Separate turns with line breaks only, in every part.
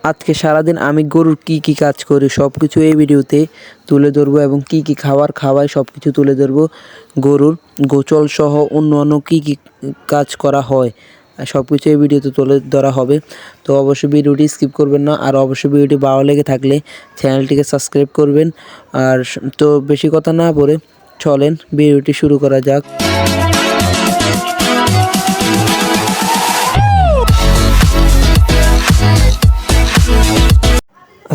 আজকে সারাদিন আমি গরুর কি কাজ করি সব কিছু এই ভিডিওতে তুলে ধরবো এবং কি খাবার খাওয়াই সব কিছু তুলে ধরবো। গরুর গোচল সহ অন্য কি কাজ করা হয় সব কিছু এই ভিডিওতে তুলে ধরা হবে। তো অবশ্যই ভিডিওটি স্কিপ করবেন না, আর অবশ্যই ভিডিওটি ভালো লেগে থাকলে চ্যানেলটিকে সাবস্ক্রাইব করবেন। আর তো বেশি কথা না বলে চলেন ভিডিওটি শুরু করা যাক।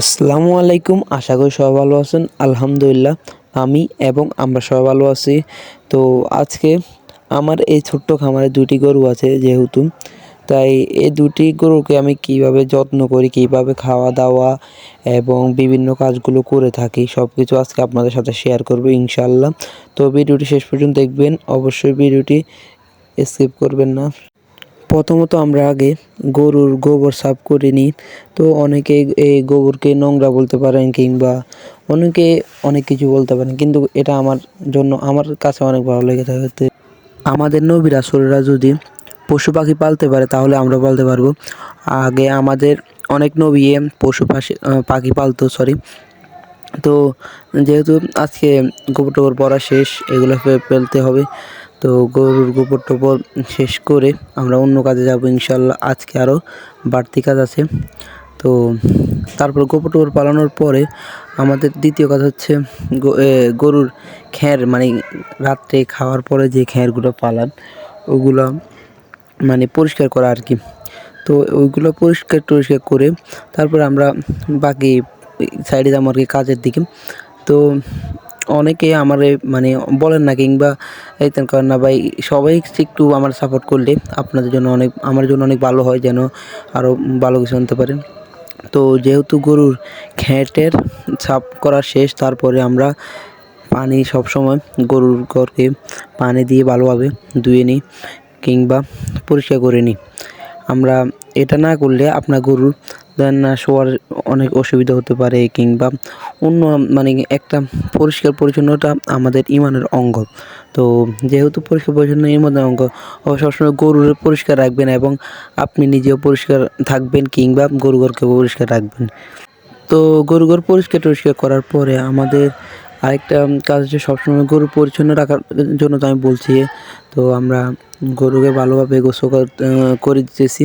আসসালামু আলাইকুম, আশা করি সবাই ভালো আছেন। আলহামদুলিল্লাহ আমি এবং আমরা সবাই ভালো আছি। তো আজকে আমার এই ছোট্ট খামারে দুটি গরু আছে, যেহেতু তাই এই দুটি গরুকে আমি কিভাবে যত্ন করি, কিভাবে খাওয়া দাওয়া এবং বিভিন্ন কাজগুলো করে থাকি সব কিছু আজকে আপনাদের সাথে শেয়ার করব ইনশাআল্লাহ। তো ভিডিওটি শেষ পর্যন্ত দেখবেন, অবশ্যই ভিডিওটি স্কিপ করবেন না। প্রথমত আমরা আগে গরুর গোবর সাফ করে নিই। তো অনেকে এই গোবরকে নোংরা বলতে পারেন কিংবা অনেকে অনেক কিছু বলতে পারেন, কিন্তু এটা আমার কাছে অনেক ভালো লেগে থাকে। আমাদের নবী রাসূলরা যদি পশু পাখি পালতে পারে তাহলে আমরা পালতে পারবো। আগে আমাদের অনেক নবী পাখি পালতো, তো যেহেতু আজকে গোবর টোবর পড়া শেষ, এগুলো ফেলতে হবে। তো গরুর গোবর টোবর শেষ করে আমরা অন্য কাজে যাব ইনশাল্লাহ। আজকে আরও বাড়তি কাজ আছে। তো তারপর গোবর টোবর পালানোর পরে আমাদের দ্বিতীয় কাজ হচ্ছে গরুর খ্যার, মানে রাত্রে খাওয়ার পরে যে খ্যারগুলো পালান ওগুলো মানে পরিষ্কার করা আর কি। তো ওইগুলো পরিষ্কার করে তারপর আমরা বাকি সাইডে যাবো আর কি কাজের দিকে। তো অনেকে আমার মানে বলেন না কিংবা এইতেন করেন না ভাই, সবাই একটু আমার সাপোর্ট করলে আপনাদের জন্য আমার জন্য অনেক ভালো হয়, যেন আরও ভালো কিছু আনতে পারেন। তো যেহেতু গরুর খ্যাটের সাফ করা শেষ, তারপরে আমরা পানি সবসময় গরুর ঘরকে পানি দিয়ে ভালোভাবে ধুয়ে নিই কিংবা পরিষ্কার করে নিই। আমরা এটা না করলে আপনার গরুর না শোয়ার অনেক অসুবিধা হতে পারে কিংবা অন্য মানে একটা পরিষ্কার পরিচ্ছন্নতা আমাদের ইমানের অঙ্গ। তো যেহেতু পরিষ্কার পরিচ্ছন্ন ইমানের অঙ্গ, সবসময় গরুর পরিষ্কার রাখবেন এবং আপনি নিজেও পরিষ্কার থাকবেন কিংবা গরু ঘরকে পরিষ্কার রাখবেন। তো গরু ঘর পরিষ্কার করার পরে আমাদের আরেকটা কাজ হচ্ছে সবসময় গরু পরিচ্ছন্ন রাখার জন্য, তো আমি বলছি। তো আমরা গরুকে ভালোভাবে গোসল করে দিতেছি।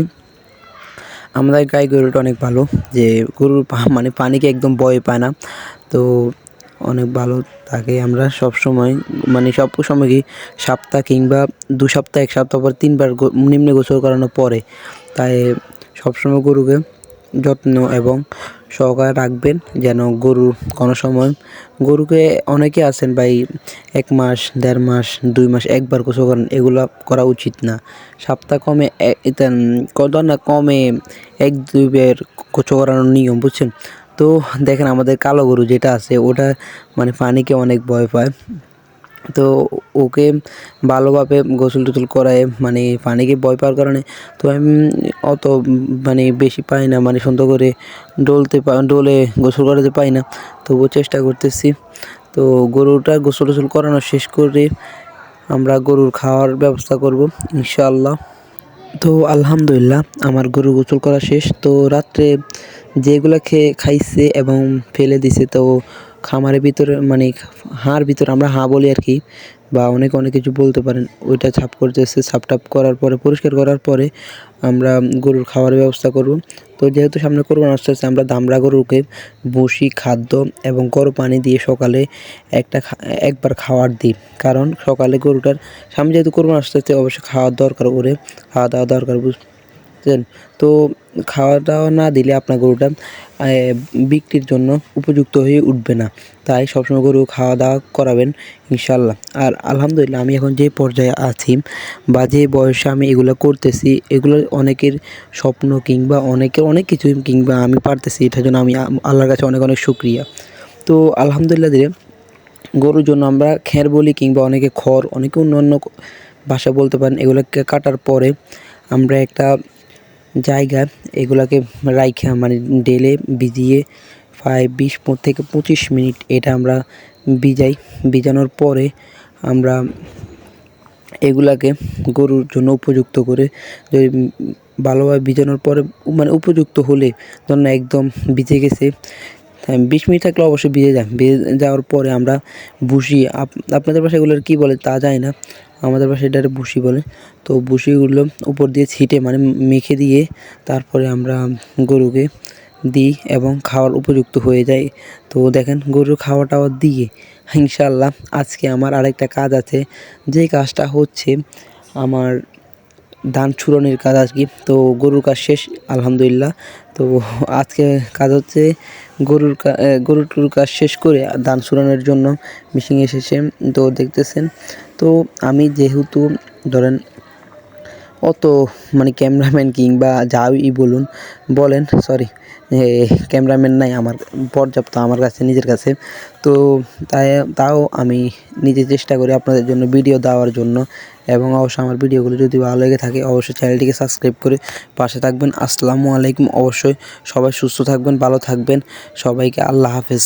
আমাদের গাই গরুটা অনেক ভালো, যে গরুর মানে পানিকে একদম ভয় পায় না, তো অনেক ভালো থাকে। আমরা সব সময় কি সপ্তাহ কিংবা 2 সপ্তাহ 1 সপ্তাহ পর 3 বার নিম্নে গোসল করানোর পরে, তাই সবসময় গরুকে যত্ন এবং সহকারে রাখবেন, যেন গরুর কোনো সময় গরুকে অনেকে আছেন ভাই 1 মাস 1.5 মাস 2 মাস একবার গোসল করেন, এগুলো করা উচিত না। সপ্তাহ কমে কমে 1-2 বার গোসল করানোর নিয়ম, বুঝছেন? তো দেখেন আমাদের কালো গরু যেটা আছে ওটা মানে পানিকে অনেক ভয় পায়। তো ওকে ভালোভাবে গোসল টোসল করায়, মানে পানিকে ভয় পাওয়ার কারণে তো আমি অত মানে বেশি পাই না, মানে সুন্দর করে ডোলে গোসল করাতে পাই না, তবুও চেষ্টা করতেছি। তো গরুটা গোসল টোসল করানো শেষ করে আমরা গরুর খাওয়ার ব্যবস্থা করব ইনশাআল্লাহ। তো আলহামদুলিল্লাহ আমার গরু গোসল করা শেষ। তো রাত্রে যেগুলো খাইছে এবং ফেলে দিছে, তো খামারের ভিতরে মানে হাঁড় ভিতরে, আমরা হাঁ বলি আর কি, বা অনেক কিছু বলতে পারেন, ওইটা সাফ করতেছে। সাফ টাপ করার পরে পরিষ্কার করার পরে আমরা গরুর খাওয়ার ব্যবস্থা করব। তো যেহেতু সামনে কোরবানি আসতেছে, আমরা দামড়া গরুকে ভুসি, খাদ্য এবং গরম পানি দিয়ে সকালে একবার খাওয়ার দিই, কারণ সকালে গরুটার সামনে যেহেতু কোরবানি আসতেছে অবশ্যই খাওয়া দাওয়া দরকার, বুঝছেন? তো খাওয়া দাওয়া না দিলে আপনার গরুটা বিক্রির জন্য উপযুক্ত হয়ে উঠবে না, তাই সবসময় গরু খাওয়া দাওয়া করাবেন ইনশাল্লাহ। আর আলহামদুলিল্লাহ আমি এখন যে পর্যায়ে আছি বা যে বয়সে আমি এগুলো করতেছি, এগুলো অনেকের স্বপ্ন কিংবা অনেকের অনেক কিছু কিংবা আমি পারতেছি, এটার জন্য আমি আল্লাহর কাছে অনেক শুকরিয়া। তো আলহামদুলিল্লাহ দিয়ে গরুর জন্য আমরা খ্যার বলি কিংবা অনেকে খড়, অনেকে অন্য ভাষা বলতে পারেন। এগুলোকে কাটার পরে আমরা একটা জায়গায় এগুলাকে রাইখা মানে ডেলে ভিজিয়ে প্রায় 20 থেকে 25 মিনিট এটা আমরা ভিজানোর পরে আমরা এগুলাকে গরুর জন্য উপযুক্ত করে যদি ভালোভাবে ভিজানোর পরে মানে উপযুক্ত হলে ধরুন একদম ভিজে গেছে, 20 মিনিট থাকলে অবশ্যই ভিজে যায়। ভিজে যাওয়ার পরে আমরা ভুসি, আপনাদের বাসায় এগুলোর কী বলে তা জানি না, আমাদের বাসায় এটারে ভুসি বলে। তো ভুসিগুলো উপর দিয়ে ছিটে মানে মেখে দিয়ে তারপরে আমরা গরুকে দিই এবং খাওয়ার উপযুক্ত হয়ে যায়। তো দেখেন গরুর খাওয়া টাওয়া দিয়ে ইনশাআল্লাহ আজকে আমার আরেকটা কাজ আছে, যেই কাজটা হচ্ছে আমার ধান ছুড়ানোর কাজ আর কি। তো গরুর কাজ শেষ আলহামদুলিল্লাহ। তো আজকে কাজ হচ্ছে গরুর কাজ শেষ করে ধান ছুড়ানোর জন্য মেশিন এসেছে, তো দেখতেছেন। তো আমি যেহেতু ধরেন অত মানে ক্যামেরাম্যান কিংবা যাই বলেন সরি, ক্যামেরাম্যান নাই আমার পর্যাপ্ত আমার কাছে নিজের কাছে। তো তাও আমি নিজে চেষ্টা করি আপনাদের জন্য ভিডিও দেওয়ার জন্য, এবং অবশ্যই আমার ভিডিওগুলো যদি ভালো লেগে থাকে অবশ্যই চ্যানেলটিকে সাবস্ক্রাইব করে পাশে থাকবেন। আসসালামু আলাইকুম। অবশ্যই সবাই সুস্থ থাকবেন, ভালো থাকবেন, সবাইকে আল্লাহ হাফেজ।